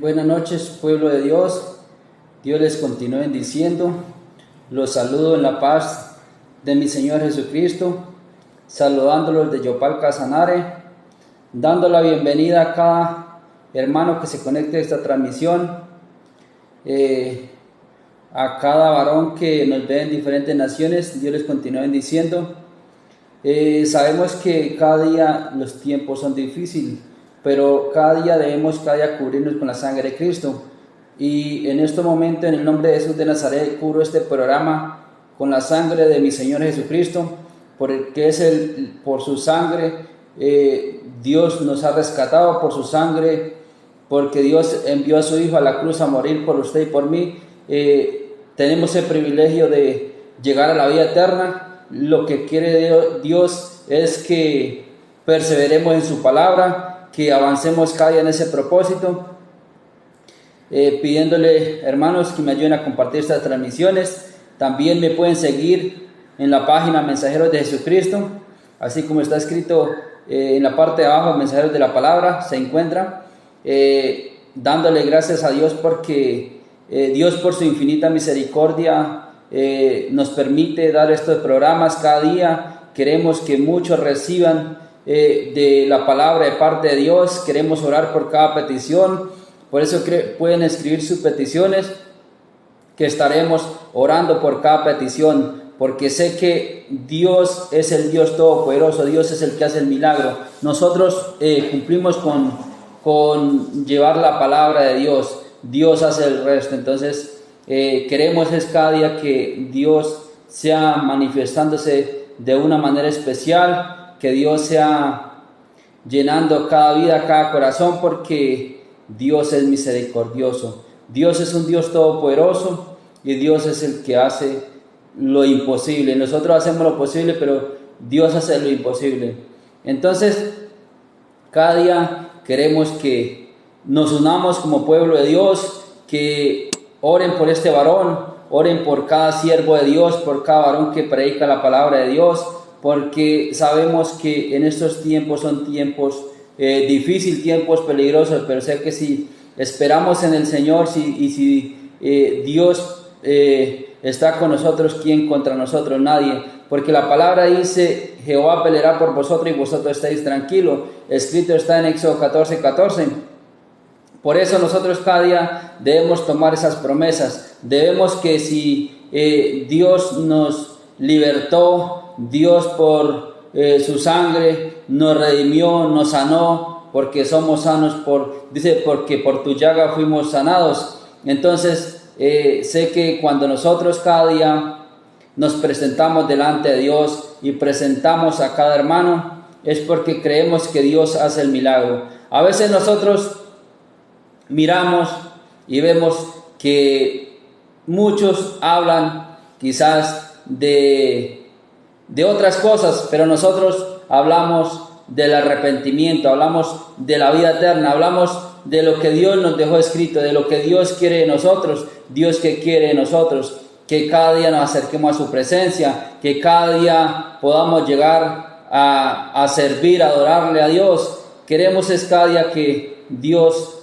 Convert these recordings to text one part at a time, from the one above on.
Buenas noches, pueblo de Dios. Dios les continúe bendiciendo. Los saludo en la paz de mi Señor Jesucristo, saludándolos de Yopal Casanare, dando la bienvenida a cada hermano que se conecte a esta transmisión, a cada varón que nos ve en diferentes naciones. Dios les continúe bendiciendo. Sabemos que cada día los tiempos son difíciles, pero cada día debemos cubrirnos con la sangre de Cristo. Y en este momento, en el nombre de Jesús de Nazaret, cubro este programa con la sangre de mi Señor Jesucristo, porque por su sangre Dios nos ha rescatado, por su sangre, porque Dios envió a su Hijo a la cruz a morir por usted y por mí. Tenemos el privilegio de llegar a la vida eterna. Lo que quiere Dios es que perseveremos en su palabra, que avancemos cada día en ese propósito, pidiéndole, hermanos, que me ayuden a compartir estas transmisiones. También me pueden seguir en la página Mensajeros de Jesucristo, así como está escrito en la parte de abajo, Mensajeros de la Palabra, se encuentra, dándole gracias a Dios porque Dios, por su infinita misericordia, nos permite dar estos programas cada día. Queremos que muchos reciban de la palabra de parte de Dios. Queremos orar por cada petición, por eso pueden escribir sus peticiones, que estaremos orando por cada petición, porque sé que Dios es el Dios todopoderoso. Dios es el que hace el milagro. Nosotros cumplimos con llevar la palabra de Dios. Dios hace el resto. Entonces queremos es cada día que Dios sea manifestándose de una manera especial, que Dios sea llenando cada vida, cada corazón, porque Dios es misericordioso. Dios es un Dios todopoderoso y Dios es el que hace lo imposible. Nosotros hacemos lo posible, pero Dios hace lo imposible. Entonces, cada día queremos que nos unamos como pueblo de Dios, que oren por este varón, oren por cada siervo de Dios, por cada varón que predica la palabra de Dios, porque sabemos que en estos tiempos son tiempos difíciles, tiempos peligrosos, pero sé que si esperamos en el Señor, si Dios está con nosotros, ¿quién contra nosotros? Nadie, porque la palabra dice: Jehová peleará por vosotros y vosotros estáis tranquilos. Escrito está en Éxodo 14:14. Por eso nosotros cada día debemos tomar esas promesas. Debemos que si Dios nos libertó, Dios por su sangre nos redimió, nos sanó, porque somos sanos, porque por tu llaga fuimos sanados. Entonces sé que cuando nosotros cada día nos presentamos delante de Dios y presentamos a cada hermano, es porque creemos que Dios hace el milagro. A veces nosotros miramos y vemos que muchos hablan quizás de otras cosas, pero nosotros hablamos del arrepentimiento, hablamos de la vida eterna, hablamos de lo que Dios nos dejó escrito, de lo que Dios quiere de nosotros. Dios que quiere de nosotros, que cada día nos acerquemos a su presencia, que cada día podamos llegar a servir, a adorarle a Dios. Queremos es cada día que Dios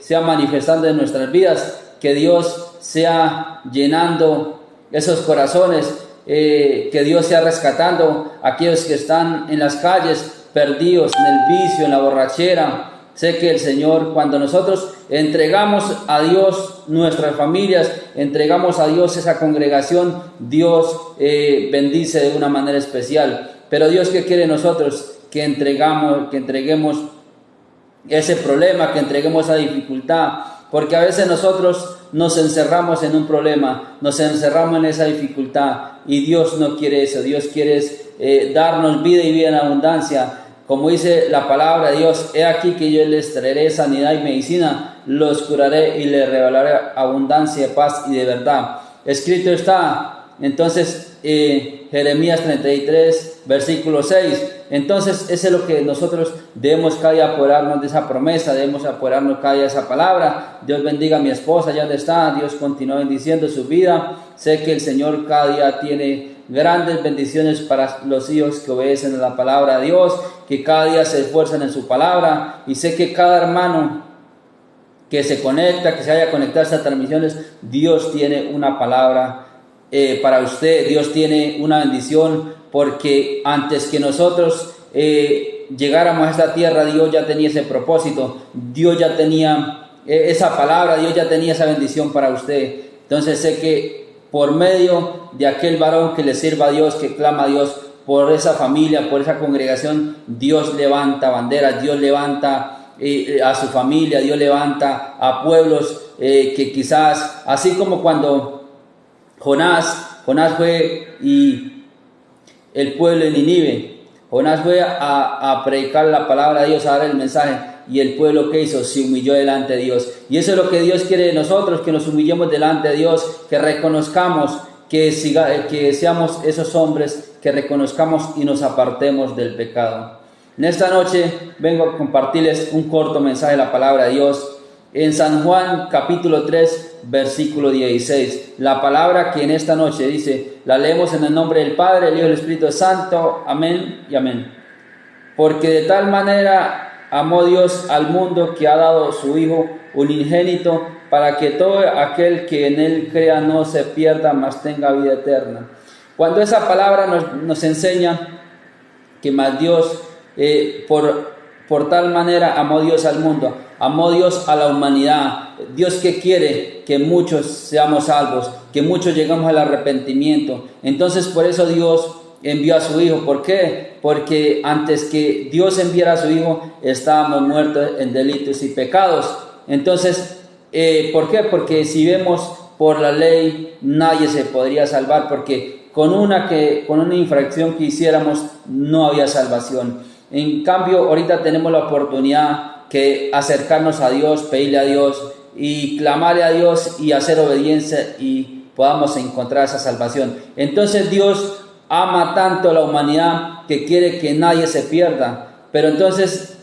sea manifestando en nuestras vidas, que Dios sea llenando esos corazones, que Dios sea rescatando a aquellos que están en las calles, perdidos en el vicio, en la borrachera. Sé que el Señor, cuando nosotros entregamos a Dios nuestras familias, entregamos a Dios esa congregación, Dios bendice de una manera especial. Pero Dios, ¿qué quiere de nosotros? Que entreguemos ese problema, que entreguemos esa dificultad, porque a veces nosotros nos encerramos en un problema, nos encerramos en esa dificultad, y Dios no quiere eso. Dios quiere darnos vida y vida en abundancia. Como dice la palabra de Dios: he aquí que yo les traeré sanidad y medicina, los curaré y les revelaré abundancia de paz y de verdad. Escrito está entonces Jeremías 33 versículo 6. Entonces eso es lo que nosotros debemos cada día apoderarnos de esa promesa, debemos apoderarnos cada día de esa palabra. Dios bendiga a mi esposa, ya está. Dios continúa bendiciendo su vida. Sé que el Señor cada día tiene grandes bendiciones para los hijos que obedecen a la palabra de Dios, que cada día se esfuerzan en su palabra, y sé que cada hermano que se conecta, que se vaya a conectar a estas transmisiones, Dios tiene una palabra para usted, Dios tiene una bendición, porque antes que nosotros llegáramos a esta tierra, Dios ya tenía ese propósito, Dios ya tenía esa palabra, Dios ya tenía esa bendición para usted. Entonces sé que por medio de aquel varón que le sirva a Dios, que clama a Dios, por esa familia, por esa congregación, Dios levanta banderas, Dios levanta a su familia, Dios levanta a pueblos que quizás, así como cuando Jonás fue y el pueblo de Nínive, Jonás fue a predicar la palabra de Dios, a dar el mensaje, y el pueblo que hizo, se humilló delante de Dios. Y eso es lo que Dios quiere de nosotros, que nos humillemos delante de Dios, que reconozcamos, que seamos esos hombres, que reconozcamos y nos apartemos del pecado. En esta noche vengo a compartirles un corto mensaje de la palabra de Dios en San Juan capítulo 3 versículo 16. La palabra que en esta noche dice, la leemos en el nombre del Padre, el Hijo y el Espíritu Santo. Amén y amén. Porque de tal manera amó Dios al mundo que ha dado su Hijo unigénito, para que todo aquel que en él crea no se pierda, mas tenga vida eterna. Cuando esa palabra nos enseña que más Dios, por tal manera amó Dios al mundo, amó Dios a la humanidad. Dios que quiere que muchos seamos salvos, que muchos lleguemos al arrepentimiento. Entonces por eso Dios envió a su Hijo. ¿Por qué? Porque antes que Dios enviara a su Hijo, estábamos muertos en delitos y pecados. Entonces, ¿por qué? Porque si vemos por la ley, nadie se podría salvar, porque con una infracción que hiciéramos no había salvación. En cambio, ahorita tenemos la oportunidad que acercarnos a Dios, pedirle a Dios y clamarle a Dios y hacer obediencia, y podamos encontrar esa salvación. Entonces Dios ama tanto a la humanidad que quiere que nadie se pierda. Pero entonces,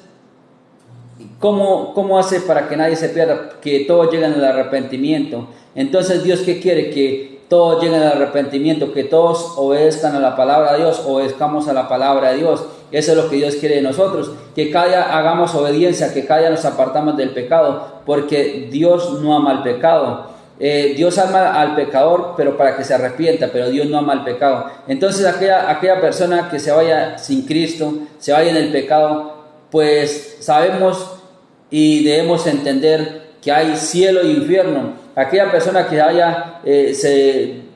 ¿cómo hace para que nadie se pierda? Que todos lleguen al arrepentimiento. Entonces Dios, ¿qué quiere? Que todos lleguen al arrepentimiento, que todos obedezcan a la palabra de Dios, obedezcamos a la palabra de Dios. Eso es lo que Dios quiere de nosotros, que cada día hagamos obediencia, que cada día nos apartamos del pecado, porque Dios no ama el pecado. Dios ama al pecador, pero para que se arrepienta, pero Dios no ama el pecado. Entonces aquella persona que se vaya sin Cristo, se vaya en el pecado, pues sabemos y debemos entender que hay cielo e infierno. Aquella persona que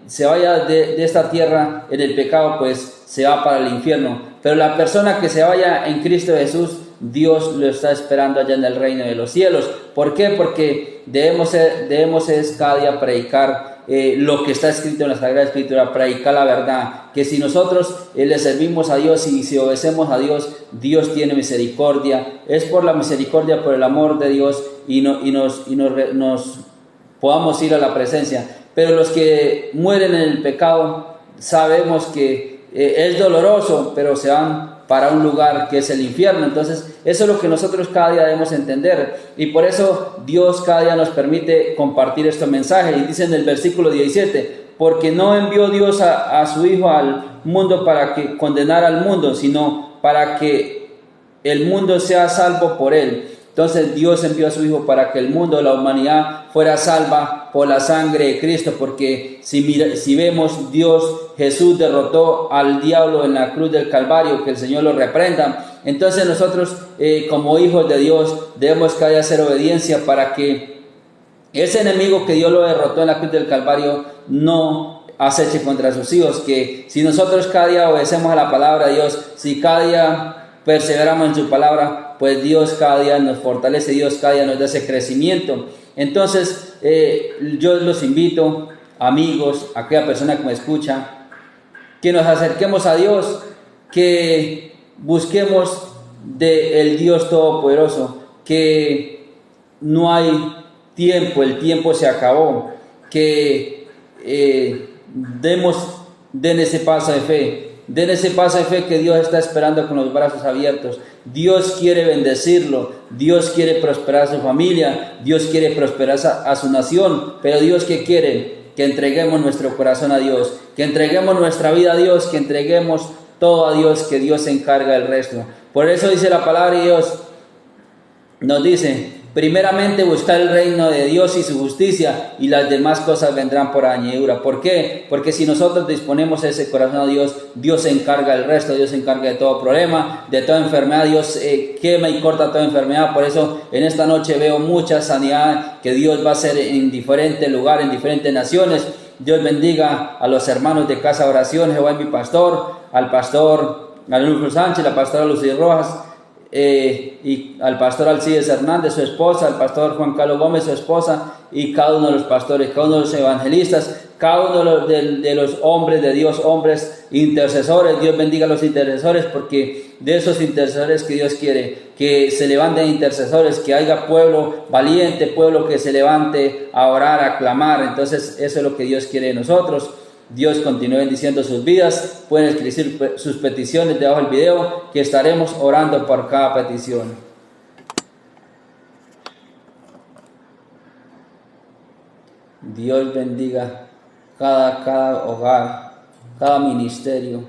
se vaya de esta tierra en el pecado, pues se va para el infierno. Pero la persona que se vaya en Cristo Jesús, Dios lo está esperando allá en el reino de los cielos. ¿Por qué? Porque debemos cada día predicar lo que está escrito en la Sagrada Escritura, predicar la verdad, que si nosotros le servimos a Dios y si obedecemos a Dios, Dios tiene misericordia. Es por la misericordia, por el amor de Dios, y nos podamos ir a la presencia. Pero los que mueren en el pecado, sabemos que es doloroso, pero se van para un lugar que es el infierno. Entonces eso es lo que nosotros cada día debemos entender, y por eso Dios cada día nos permite compartir este mensaje. Y dice en el versículo 17, porque no envió Dios a su Hijo al mundo para que condenara al mundo, sino para que el mundo sea salvo por él. Entonces Dios envió a su Hijo para que el mundo, la humanidad, fuera salva por la sangre de Cristo, porque si vemos, Jesús derrotó al diablo en la cruz del Calvario, que el Señor lo reprenda. Entonces nosotros como hijos de Dios debemos cada día hacer obediencia para que ese enemigo que Dios lo derrotó en la cruz del Calvario no aceche contra sus hijos. Que si nosotros cada día obedecemos a la palabra de Dios, si cada día perseveramos en su palabra, pues Dios cada día nos fortalece, Dios cada día nos da ese crecimiento. Entonces yo los invito, amigos, a aquella persona que me escucha, que nos acerquemos a Dios, que busquemos del Dios Todopoderoso, que no hay tiempo, el tiempo se acabó, que den ese paso de fe. Den ese paso de fe que Dios está esperando con los brazos abiertos. Dios quiere bendecirlo, Dios quiere prosperar a su familia, Dios quiere prosperar a su nación. Pero Dios, ¿qué quiere? Que entreguemos nuestro corazón a Dios, que entreguemos nuestra vida a Dios, que entreguemos todo a Dios, que Dios se encarga del resto. Por eso dice la palabra de Dios, nos dice Primeramente buscar el reino de Dios y su justicia, y las demás cosas vendrán por añadidura. ¿Por qué? Porque si nosotros disponemos ese corazón a Dios, Dios se encarga del resto, Dios se encarga de todo problema, de toda enfermedad. Dios quema y corta toda enfermedad. Por eso en esta noche veo mucha sanidad que Dios va a hacer en diferentes lugares, en diferentes naciones. Dios bendiga a los hermanos de Casa Oración. Jehová es mi pastor, al pastor Arnulfo Sánchez, la pastora Lucía Rojas, y al pastor Alcides Hernández, su esposa, al pastor Juan Carlos Gómez, su esposa, y cada uno de los pastores, cada uno de los evangelistas, cada uno de los hombres de Dios, hombres intercesores. Dios bendiga a los intercesores, porque de esos intercesores que Dios quiere, que se levanten intercesores, que haya pueblo valiente, pueblo que se levante a orar, a clamar. Entonces eso es lo que Dios quiere de nosotros. Dios continúe bendiciendo sus vidas. Pueden escribir sus peticiones debajo del video, que estaremos orando por cada petición. Dios bendiga cada hogar, cada ministerio,